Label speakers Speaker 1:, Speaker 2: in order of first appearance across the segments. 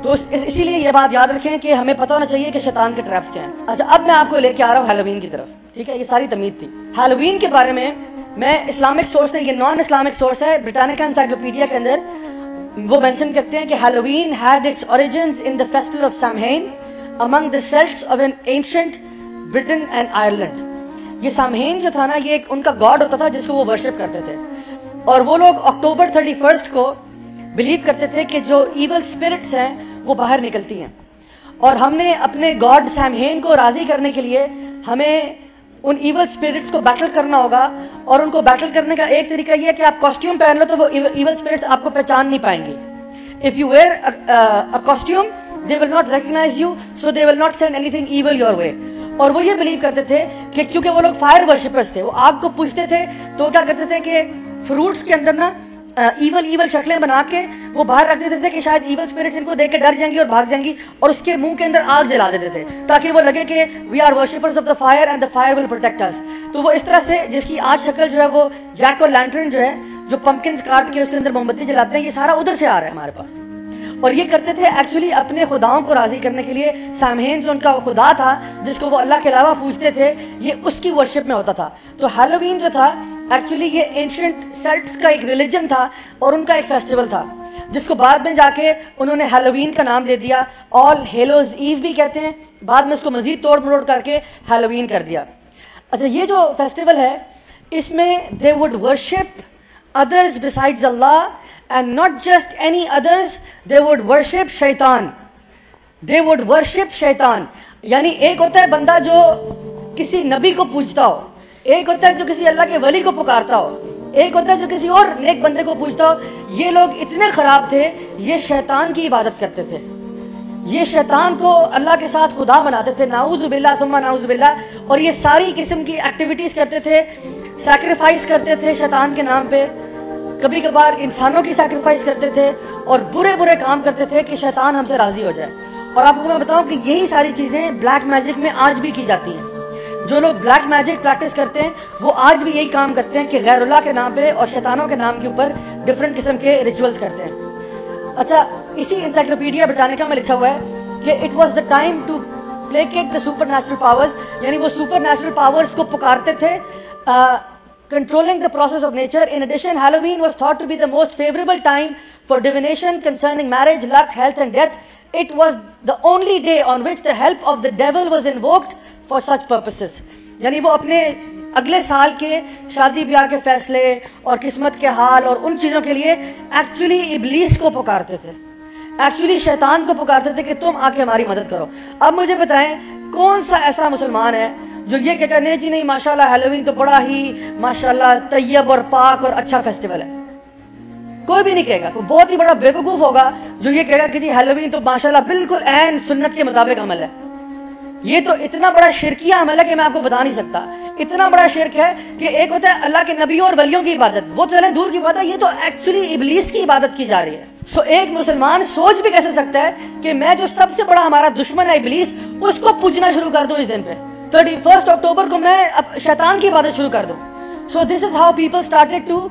Speaker 1: تو اسی لیے یہ بات یاد رکھیں کہ ہمیں پتہ ہونا چاہیے کہ شیطان کے ٹریپس کیا ہیں. اچھا اب میں آپ کو لے کے آ رہا ہوں ہیلووین کی طرف. ٹھیک ہے, یہ ساری تمہید تھی. ہیلووین کے بارے میں اسلامک سورس نہیں, یہ نان اسلامک سورس ہے, برٹانیکا انسائکلوپیڈیا کے اندر وہ مینشن کرتے ہیں کہ Halloween had its origins in the festival of Samhain among the Celts of an ancient Britain and Ireland. یہ سامہین جو تھا نا, یہ ایک ان کا گاڈ ہوتا تھا جس کو وہ ورشپ کرتے تھے, اور وہ لوگ اکتوبر 31 کو بلیو کرتے تھے کہ جو ایول اسپرٹس ہیں وہ باہر نکلتی ہیں, اور ہم نے اپنے گاڈ سامہین کو راضی کرنے کے لیے ہمیں ان ایول اسپرٹس کو بیٹل کرنا ہوگا. اور ان کو بیٹل کرنے کا ایک طریقہ یہ ہے کہ آپ کاسٹیوم پہن لو تو وہ ایول اسپرٹس آپ کو پہچان نہیں پائیں گی. If you where a costume they will not recognize you, so they will not send anything evil your way. اور وہ یہ بلیو کرتے تھے کہ کیونکہ وہ لوگ فائر ورشپرز تھے, وہ آگ کو پوجتے تھے, تو کیا کرتے تھے کہ فروٹس کے اندر نا ایول شکلیں بنا کے وہ باہر رکھ دیتے تھے کہ شاید ایول اسپرٹس ان کو دیکھ کے ڈر جائیں گی اور بھاگ جائیں گی, اور اس کے منہ کے اندر آگ جلا دیتے تھے تاکہ وہ لگے کہ we are worshippers of the fire and the fire will protect us. تو وہ اس طرح سے, جس کی آج شکل جو ہے وہ جیک اور لینٹرن جو ہے, جو پمپکنز کاٹ کے اس کے اندر موم بتی جلاتے ہیں, یہ سارا ادھر سے آ رہا ہے ہمارے پاس. اور یہ کرتے تھے ایکچولی اپنے خداؤں کو راضی کرنے کے لیے. سامہین جو ان کا خدا تھا جس کو وہ اللہ کے علاوہ پوجتے تھے, یہ اس کی ورشپ میں ہوتا تھا. تو ہیلووین جو تھا ایکچولی یہ اینشنٹ سیلٹس کا ایک ریلیجن تھا اور ان کا ایک فیسٹیول تھا, جس کو بعد میں جا کے انہوں نے ہیلووین کا نام دے دیا. آل ہیلوز ایو بھی کہتے ہیں, بعد میں اس کو مزید توڑ مروڑ کر کے ہیلووین کر دیا. اچھا, یہ جو فیسٹیول ہے اس میں they would worship others besides Allah, and not just any others, they would worship shaitan. They would worship shaitan. یعنی ایک ہوتا ہے بندہ جو کسی نبی کو پوجتا ہو, ایک ہوتا ہے جو کسی اللہ کے ولی کو پکارتا ہو, ایک ہوتا ہے جو کسی اور نیک بندے کو پوجتا ہو. یہ لوگ اتنے خراب تھے, یہ شیطان کی عبادت کرتے تھے, یہ شیطان کو اللہ کے ساتھ خدا بناتے تھے, نعوذ باللہ ثم نعوذ باللہ. اور یہ ساری قسم کی ایکٹیویٹیز کرتے تھے, سیکریفائس کرتے تھے شیطان کے نام پہ, کبھی کبھار انسانوں کی سیکریفائس کرتے تھے, اور برے کام کرتے تھے کہ شیطان ہم سے راضی ہو جائے. اور آپ کو میں بتاؤں کہ یہی ساری چیزیں بلیک میجک میں آج بھی کی جاتی ہیں. جو لوگ بلیک میجک پریکٹس کرتے ہیں وہ آج بھی یہی کام کرتے ہیں کہ غیر اللہ کے نام پہ اور شیطانوں کے نام کے اوپر ڈفرینٹ قسم کے ریچولز کرتے ہیں. اچھا, اسی انسائکلوپیڈیا برٹانیکا میں لکھا ہوا ہے کہ it was the time to placate the supernatural powers, یعنی وہ سپر نیچرل پاورز کو پکارتے تھے, controlling the process of nature. In addition, Halloween was thought to be the most favorable time for divination concerning marriage, luck, health and death. It was the only day on which the help of the devil was invoked for such purposes. یعنی وہ اپنے اگلے سال کے شادی بیاہ کے فیصلے اور قسمت کے حال اور ان چیزوں کے لیے ایکچولی ابلیس کو پکارتے تھے, ایکچولی شیطان کو پکارتے تھے کہ تم آ کے ہماری مدد کرو. اب مجھے بتائیں کون سا ایسا مسلمان ہے جو یہ کہتا نہیں جی نہیں ماشاءاللہ ہیلووین تو بڑا ہی ماشاءاللہ طیب اور پاک اور اچھا فیسٹیول ہے. کوئی بھی نہیں کہے گا. کوئی بہت ہی بڑا بے وقوف ہوگا جو یہ کہے گا کہ جی ہیلووین تو ماشاءاللہ بالکل عین سنت کے مطابق عمل ہے. یہ تو اتنا بڑا شرکیہ عمل ہے کہ میں آپ کو بتا نہیں سکتا. اتنا بڑا شرک ہے کہ ایک ہوتا ہے اللہ کے نبیوں اور ولیوں کی عبادت, وہ تو چلے دور کی بات ہے, یہ تو ایکچولی ابلیس کی عبادت کی جا رہی ہے. سو ایک مسلمان سوچ بھی کیسے سکتا ہے کہ میں جو سب سے بڑا ہمارا دشمن ہے ابلیس, اس کو پوجنا شروع کر دوں اس دن پہ 31 اکتوبر کو, میں شیطان کی عبادت شروع کر دوں. So this is how people started to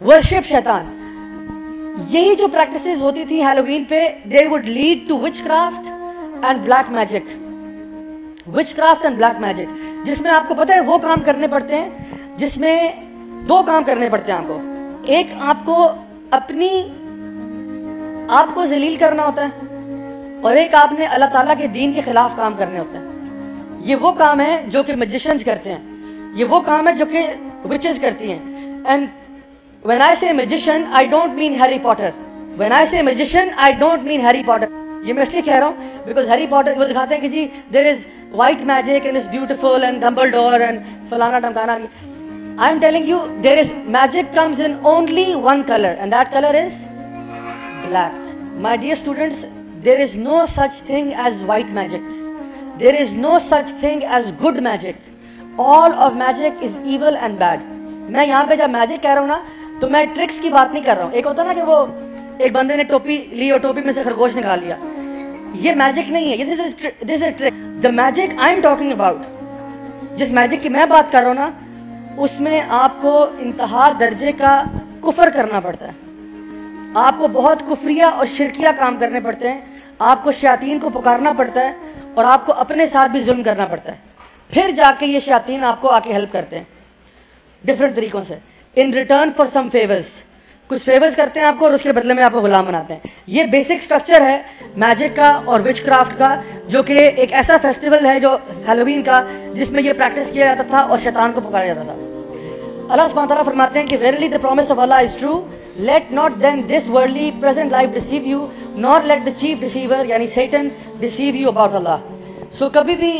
Speaker 1: worship شیطان. یہی جو پریکٹسز ہوتی تھی ہیلووین پہ, they would lead to witchcraft and black magic. witchcraft and black magic, جس میں آپ کو پتہ ہے وہ کام کرنے پڑتے ہیں, جس میں دو کام کرنے پڑتے ہیں آپ کو. ایک آپ کو اپنی آپ کو ذلیل کرنا ہوتا ہے, اور ایک آپ نے اللہ تعالیٰ کے دین کے خلاف کام کرنے ہوتے ہیں. یہ وہ کام ہے جو کہ میجیشنز کرتے ہیں, یہ وہ کام ہے جو کہ وچز کرتی ہیں. And when I say magician, I don't mean Harry Potter. When I say magician, I don't mean Harry Potter. یہ میں اس لیے کہہ رہا ہوں because Harry Potter وہ دکھاتے ہیں کہ جی there is white magic and it's beautiful and Dumbledore and فلانا ڈمکانا. I am telling you there is magic comes in only one color and that color is black. My dear students, there is no such thing as white magic. There is no such thing as good magic. All of magic is evil and bad. میں یہاں پہ جب magic کہہ رہا ہوں نا تو میں ٹرکس کی بات نہیں کر رہا ہوں. ایک ہوتا نا کہ وہ ایک بندے نے ٹوپی لی اور ٹوپی میں سے خرگوش نکال لیا, یہ میجک نہیں ہے, یہ this is a trick. The magic I am talking about, جس میجک کی میں بات کر رہا ہوں نا, اس میں آپ کو انتہا درجے کا کفر کرنا پڑتا ہے, آپ کو بہت کفریہ اور شرکیہ کام کرنے پڑتے ہیں. آپ کو شیاطین کو پکارنا پڑتا ہے اور آپ کو اپنے ساتھ بھی ظلم کرنا پڑتا ہے، پھر جا کے یہ شیاطین آپ کو آ کے ہیلپ کرتے ہیں ڈفرینٹ طریقوں سے، in return for some favours, کچھ فیورز کرتے ہیں آپ کو اور اس کے بدلے میں آپ کو غلام بناتے ہیں۔ یہ بیسک سٹرکچر ہے میجک کا اور وچ کرافٹ کا، جو کہ ایک ایسا فیسٹیول ہے جو ہیلووین کا، جس میں یہ پریکٹس کیا جاتا تھا اور شیطان کو پکارا جاتا تھا۔ اللہ سبحانہ تعالیٰ فرماتے ہیں کہ verily the promise of Allah is true, let not then this worldly present life deceive you, nor let the chief deceiver یعنی Satan deceive you about Allah۔ سو کبھی بھی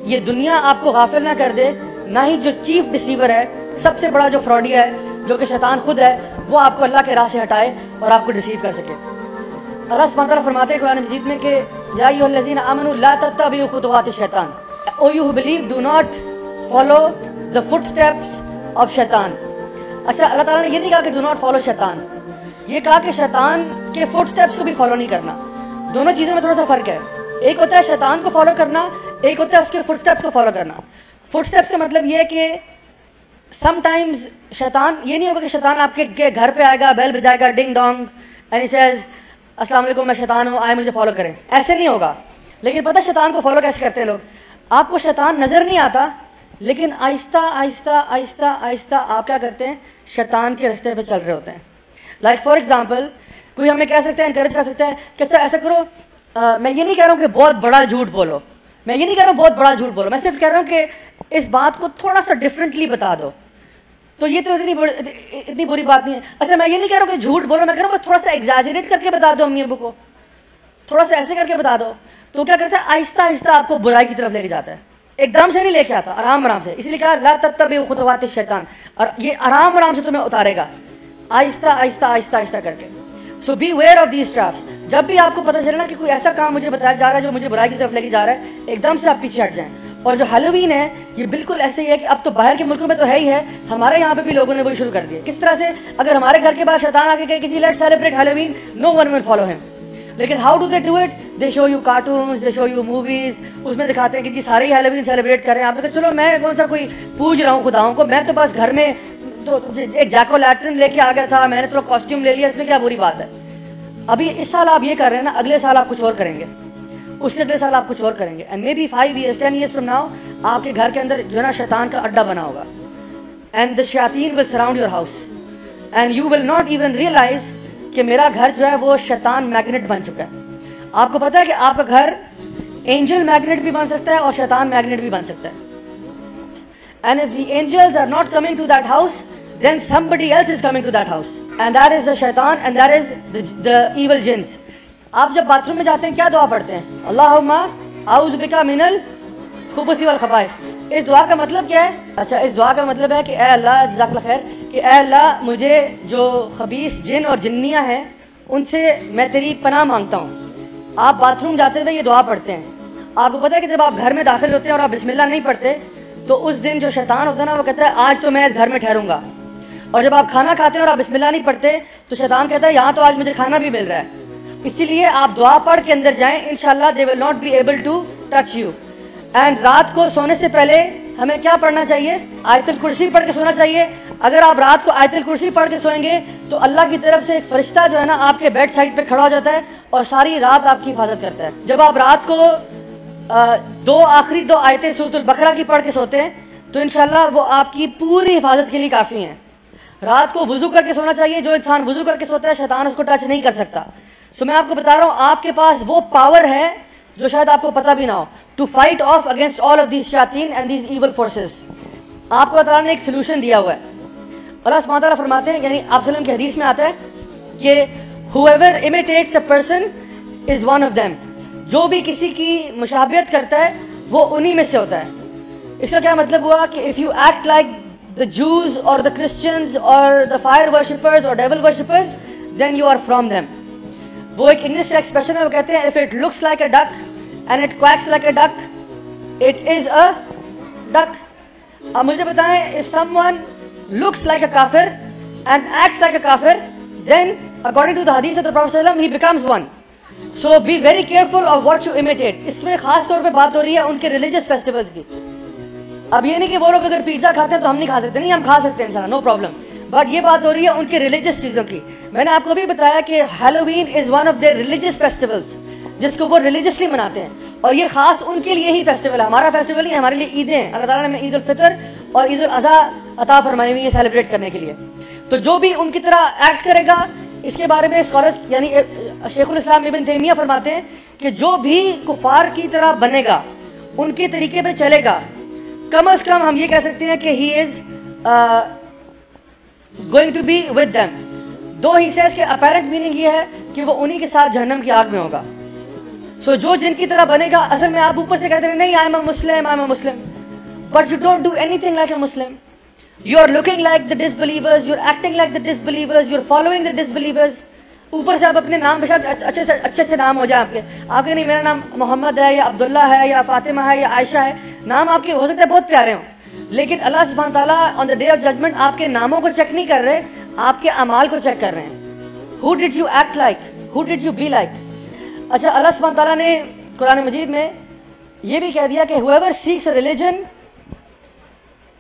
Speaker 1: یہ دنیا آپ کو غافل نہ کر دے، نہ ہی جو چیف ڈسیور ہے، سب سے بڑا جو فراڈیا ہے، جو کہ شیطان خود ہے، وہ آپ کو اللہ کے راہ سے ہٹائے اور آپ کو ڈسیو کر سکے۔ اللہ سبحانہ تعالیٰ فرماتے ہیں قرآن مجید میں کہ یا ایھا الذین آمنوا لا تتبعوا خطوات الشیطان، O you believe do not follow the footsteps of شیطان۔ اچھا، اللہ تعالیٰ نے یہ نہیں کہا کہ ڈو ناٹ فالو شیطان، یہ کہا کہ شیطان کے فٹ اسٹیپس کو بھی فالو نہیں کرنا۔ دونوں چیزوں میں تھوڑا سا فرق ہے، ایک ہوتا ہے شیطان کو فالو کرنا، ایک ہوتا ہے اس کے فٹ اسٹیپس کو فالو کرنا۔ فٹ اسٹیپس کا مطلب یہ ہے کہ سم ٹائمز شیطان، یہ نہیں ہوگا کہ شیطان آپ کے گھر پہ آئے گا، بیل بجائے گا، ڈنگ ڈونگ، اینڈ ہی سیز السلام علیکم میں شیطان ہوں، آئے مجھے فالو کریں، ایسے نہیں ہوگا۔ لیکن پتہ شیطان کو فالو کیسے کرتے ہیں لوگ؟ آپ کو شیطان نظر نہیں آتا، لیکن آہستہ آہستہ آہستہ آہستہ آپ کیا کرتے ہیں؟ شیطان کے رستے پہ چل رہے ہوتے ہیں۔ لائک فار ایگزامپل، کوئی ہمیں کہہ سکتا ہے، انکریج کر سکتا ہے کہ اچھا ایسا کرو، میں یہ نہیں کہہ رہا ہوں کہ بہت بڑا جھوٹ بولو، میں یہ نہیں کہہ رہا ہوں بہت بڑا جھوٹ بولو، میں صرف کہہ رہا ہوں کہ اس بات کو تھوڑا سا ڈفرینٹلی بتا دو، تو یہ تو اتنی بری بات نہیں ہے۔ اچھا میں یہ نہیں کہہ رہا ہوں کہ جھوٹ بولو، میں کہہ رہا ہوں تھوڑا سا ایگزیجریٹ کر کے بتا دو امی ابو کو، تھوڑا سا ایسے کر کے بتا دو، تو کیا کرتا ہے؟ آہستہ آہستہ آپ کو برائی کی طرف لے کے جاتا ہے، ایک دم سے نہیں لے کے آتا، آرام آرام سے۔ اس لیے کہا لا تتبعوا خطوات الشیطان، اور یہ آرام آرام سے تمہیں اتارے گا، آہستہ آہستہ آہستہ آہستہ کر کے۔ So beware of these traps. جب بھی آپ کو پتہ چلے نا کہ کوئی ایسا کام مجھے بتایا جا رہا ہے جو مجھے برائی کی طرف لے کے جا رہا ہے، ایک دم سے آپ پیچھے ہٹ جائیں۔ اور جو ہیلووین ہے یہ بالکل ایسے ہی ہے کہ اب تو باہر کے ملکوں میں تو ہے ہی ہے، ہمارے یہاں پہ بھی لوگوں نے وہی شروع کر دیا۔ کس طرح سے؟ اگر ہمارے گھر کے بعد شیطان آ کے کہے کہ جی let's celebrate Halloween, no one will follow ہم۔ لیکن how do they do it? They show you cartoons, they show you movies, اس میں دکھاتے ہیں کہ جی سارے ہی ہیلووین سیلیبریٹ کر رہے ہیں۔ آپ نے کہا چلو میں کون سا کوئی پوج رہا ہوں خداؤں کو، میں تو بس گھر میں تو ایک جیکو لیٹرن لے کے آ گیا تھا، میں نے تھوڑا کاسٹیوم لے لیا، اس میں کیا بری بات ہے؟ ابھی اس سال آپ یہ کر رہے ہیں نا، اگلے سال آپ کچھ اور کریں گے، اس کے اگلے سال آپ کچھ اور کریں گے، and may be 5 years 10 years from now آپ کے گھر کے اندر جو ہے نا شیطان کا اڈا بنا ہوگا، اینڈ دا شیاطین will surround your house and you will not even realise کہ میرا گھر جو ہے وہ شیطان میگنیٹ بن چکا ہے۔ آپ کو پتا ہے کہ آپ کا گھر اینجل میگنیٹ بھی بن سکتا ہے اور شیطان میگنیٹ بھی بن سکتا ہے۔ And if the angels are not coming to that house then somebody else is coming to that house and that is the shaitan and that is the evil jinns۔ آپ جب باتھ روم میں جاتے ہیں کیا دعا پڑھتے ہیں؟ اللہم اعوذ بک من الخبث والخبائث۔ اس دعا کا مطلب کیا ہے؟ اچھا اس دعا کا مطلب ہے کہ اے اللہ، جزاک اللہ خیر، کہ اے اللہ مجھے جو خبیث جن اور جنیاں ہیں ان سے میں تیری پناہ مانگتا ہوں۔ آپ باتھ روم جاتے ہوئے یہ دعا پڑھتے ہیں۔ آپ کو پتہ ہے کہ جب آپ گھر میں داخل ہوتے ہیں اور آپ بسم اللہ نہیں پڑھتے تو اس دن جو شیطان ہوتا ہے نا وہ کہتا ہے آج تو میں اس گھر میں ٹھہروں گا، اور جب آپ کھانا کھاتے ہیں اور آپ بسم اللہ نہیں پڑھتے تو شیطان کہتا ہے یہاں تو آج مجھے کھانا بھی مل رہا ہے۔ اسی لیے آپ دعا پڑھ کے اندر جائیں، انشاءاللہ they will not be able to touch you۔ And رات کو سونے سے پہلے ہمیں کیا پڑھنا چاہیے؟ آیت الکرسی پڑھ کے سونا چاہیے۔ اگر آپ رات کو آیت الکرسی پڑھ کے سوئیں گے تو اللہ کی طرف سے ایک فرشتہ جو ہے نا آپ کے بیڈ سائڈ پہ کھڑا ہو جاتا ہے اور ساری رات آپ کی حفاظت کرتا ہے۔ جب آپ رات کو آخری دو آیتیں سورۃ البقرہ کی پڑھ کے سوتے ہیں تو انشاءاللہ وہ آپ کی پوری حفاظت کے لیے کافی ہیں۔ رات کو وضو کر کے سونا چاہیے، جو انسان وضو کر کے سوتا ہے شیطان اس کو ٹچ نہیں کر سکتا۔ سو میں آپ کو بتا رہا ہوں آپ کے پاس وہ پاور ہے جو شاید آپ کو پتہ بھی نہ ہو، to fight off against all of these شیاطین اینڈ دیز ایول فورسز۔ آپ کو تعالیٰ نے ایک سلوشن دیا ہوا ہے۔ اللہ سبحانہ تعالیٰ فرماتے ہیں، یعنی آپ وسلم کی حدیث میں آتا ہے کہ whoever imitates a person is one of them۔ جو بھی کسی کی مشابہت کرتا ہے وہ انہی میں سے ہوتا ہے۔ اس کا کیا مطلب ہوا کہ if you act like the Jews or the Christians or the fire worshippers or devil worshippers then you are from them۔ وہ ایک انگلش کا ایکسپریشن ہے، وہ کہتے ہیں if it looks like a duck and it quacks like a duck it is a duck۔ اب مجھے بتائیں if someone looks like a kafir and acts like a kafir then according to the hadith of the Prophet ﷺ he becomes one۔ so be very careful of what you imitate۔ اس میں خاص طور پہ بات ہو رہی ہے ان کے ریلیجس فیسٹیولز کی۔ اب یہ نہیں کہ وہ لوگ اگر پیزا کھاتے ہیں تو ہم نہیں کھا سکتے، نہیں ہم کھا سکتے ہیں انشاءاللہ، نو پرابلم، بٹ یہ بات ہو رہی ہے ان کے ریلیجس چیزوں کی۔ میں نے آپ کو بھی بتایا کہ Halloween is one of their religious festivals. جس کو وہ ریلیجسلی مناتے ہیں, اور یہ خاص ان کے لیے ہی فیسٹیول ہے. ہمارا فیسٹیول ہی ہمارے لیے عیدیں ہیں. اللہ تعالیٰ نے عید الفطر اور عید الاضحیٰ عطا فرمائی ہوئی ہے سیلیبریٹ کرنے کے لیے. تو جو بھی ان کی طرح ایکٹ کرے گا, اس کے بارے میں اسکالرز یعنی شیخ الاسلام ابن تیمیہ فرماتے ہیں کہ جو بھی کفار کی طرح بنے گا, ان کے طریقے پہ چلے گا, کم از کم ہم یہ کہہ سکتے ہیں کہ he is going to be with them. دو ہی سے اس کے اپیرنٹ میننگ یہ ہے کہ وہ انہی کے ساتھ جہنم کی آگ میں ہوگا. سو جو جن کی طرح بنے گا, اصل میں آپ اوپر سے کہتے ہیں نہیں I am a Muslim, but you don't do any thing like a Muslim. You are looking like the disbelievers, you are acting like the disbelievers, you are following the disbelievers. اوپر سے آپ اپنے نام بے شک اچھے نام ہو جائیں آپ کے نہیں میرا نام محمد ہے یا عبداللہ ہے یا فاطمہ ہے یا عائشہ ہے, نام آپ کے ہو سکتے ہیں بہت پیارے ہوں, لیکن اللہ سبحانہ تعالیٰ آن دا ڈے آف ججمنٹ آپ کے ناموں کو چیک نہیں کر رہے, آپ کے اعمال کو چیک کر رہے ہیں. Who did you act like? Who did you be like? اچھا, اللہ سبحانہ تعالیٰ نے قرآن مجید میں یہ بھی کہہ دیا کہ whoever seeks a religion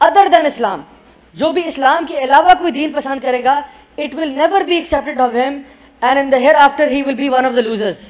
Speaker 1: other than Islam, جو بھی اسلام کے علاوہ کوئی دین پسند کرے گا, it will never be accepted of him and in the hereafter he will be one of the losers.